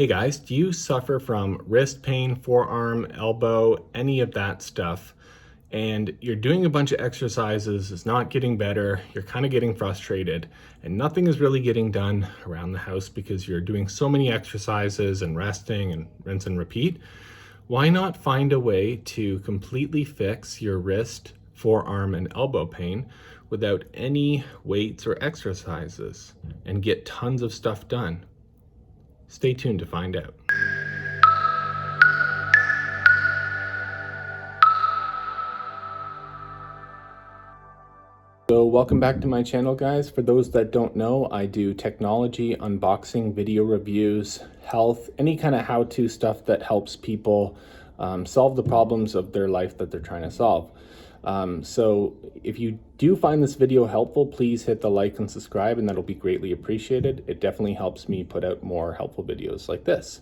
Hey guys, do you suffer from wrist pain, forearm, elbow, any of that stuff? And you're doing a bunch of exercises, it's not getting better, you're kind of getting frustrated, and nothing is really getting done around the house because you're doing so many exercises and resting and rinse and repeat. Why not find a way to completely fix your wrist, forearm, and elbow pain without any weights or exercises and get tons of stuff done? Stay tuned to find out. So welcome back to my channel, guys. For those that don't know, I do technology, unboxing, video reviews, health, any kind of how-to stuff that helps people solve the problems of their life that they're trying to solve. So if you do find this video helpful, please hit the like and subscribe, and that'll be greatly appreciated. It definitely helps me put out more helpful videos like this.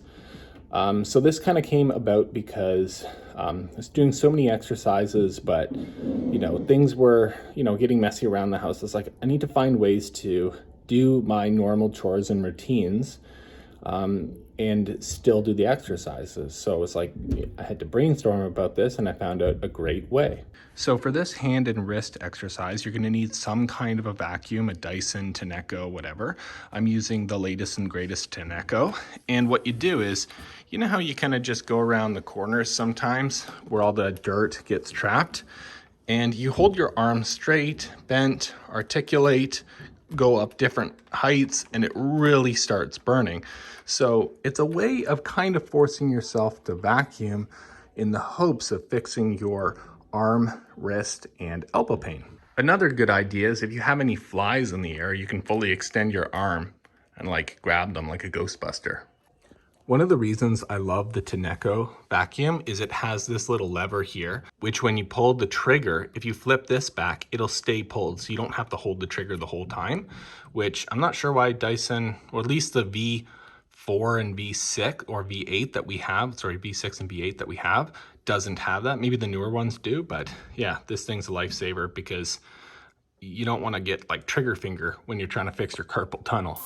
So this kind of came about because I was doing so many exercises, but things were getting messy around the house. It's like I need to find ways to do my normal chores and routines and still do the exercises. So it's like I had to brainstorm about this, and I found out a great way. So for this hand and wrist exercise, you're going to need some kind of a vacuum, a Dyson, Tineco, whatever. I'm using the latest and greatest Tineco. And what you do is, you know how you kind of just go around the corners sometimes where all the dirt gets trapped? And you hold your arm straight, bent, articulate, go up different heights, and it really starts burning. So it's a way of kind of forcing yourself to vacuum in the hopes of fixing your arm, wrist, and elbow pain. Another good idea is if you have any flies in the air, you can fully extend your arm and grab them like a Ghostbuster. One of the reasons I love the Tineco vacuum is it has this little lever here, which when you pull the trigger, if you flip this back, it'll stay pulled. So you don't have to hold the trigger the whole time, which I'm not sure why Dyson, or at least the V4 and V6 or V8 that we have, V6 and V8 that we have, doesn't have that. Maybe the newer ones do, but yeah, this thing's a lifesaver because you don't want to get trigger finger when you're trying to fix your carpal tunnel.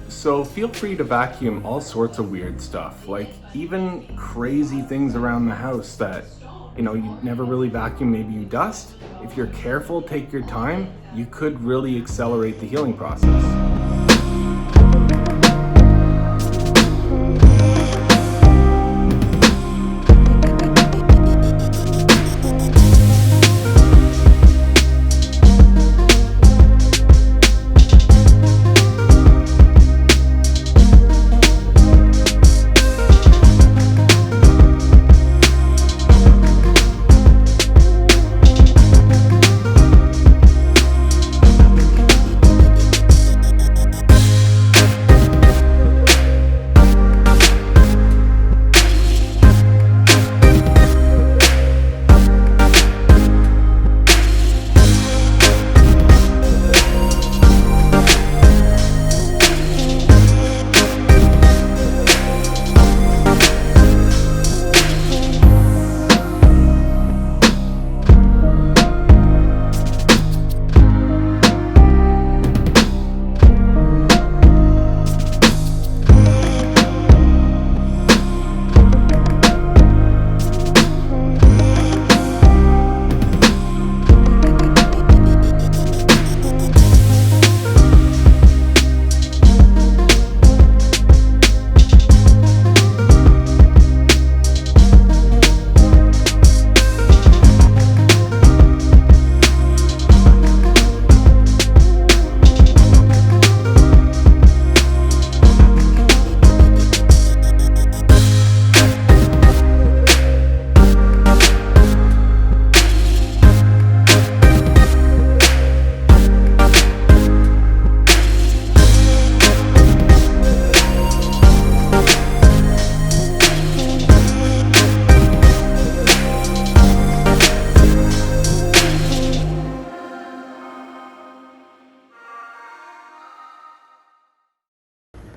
So feel free to vacuum all sorts of weird stuff, even crazy things around the house that, you never really vacuum, maybe you dust. If you're careful, take your time, you could really accelerate the healing process.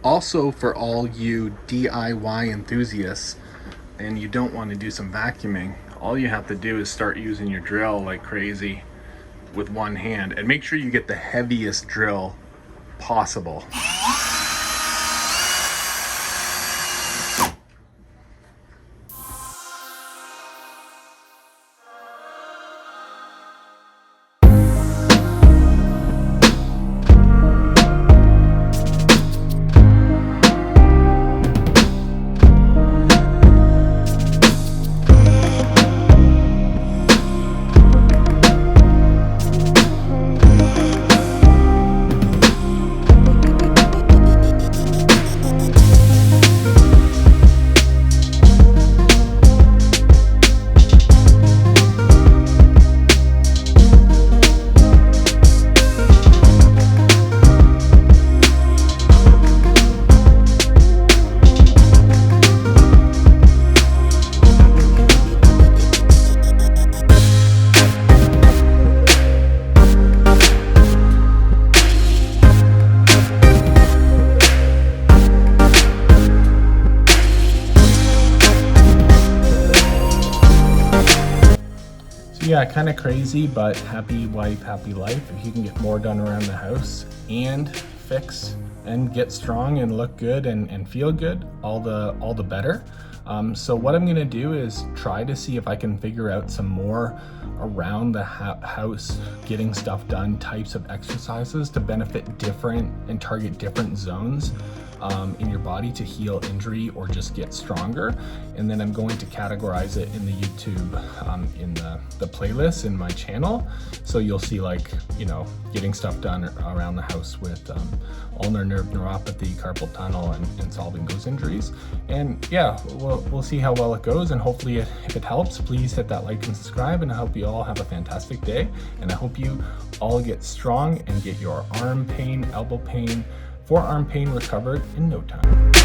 Also, for all you DIY enthusiasts and you don't want to do some vacuuming, all you have to do is start using your drill like crazy with one hand, and make sure you get the heaviest drill possible. Yeah, kind of crazy, but happy wife, happy life. If you can get more done around the house and fix and get strong and look good and feel good, all the better. So what I'm gonna do is try to see if I can figure out some more around the house, getting stuff done, types of exercises to benefit different and target different zones in your body to heal injury or just get stronger. And then I'm going to categorize it in the YouTube, in the playlist in my channel. So you'll see, like, you know, getting stuff done around the house with ulnar nerve neuropathy, carpal tunnel, and solving those injuries. And yeah, we'll see how well it goes. And hopefully if it helps, please hit that like and subscribe. And I hope you all have a fantastic day. And I hope you all get strong and get your arm pain, elbow pain, forearm pain recovered in no time.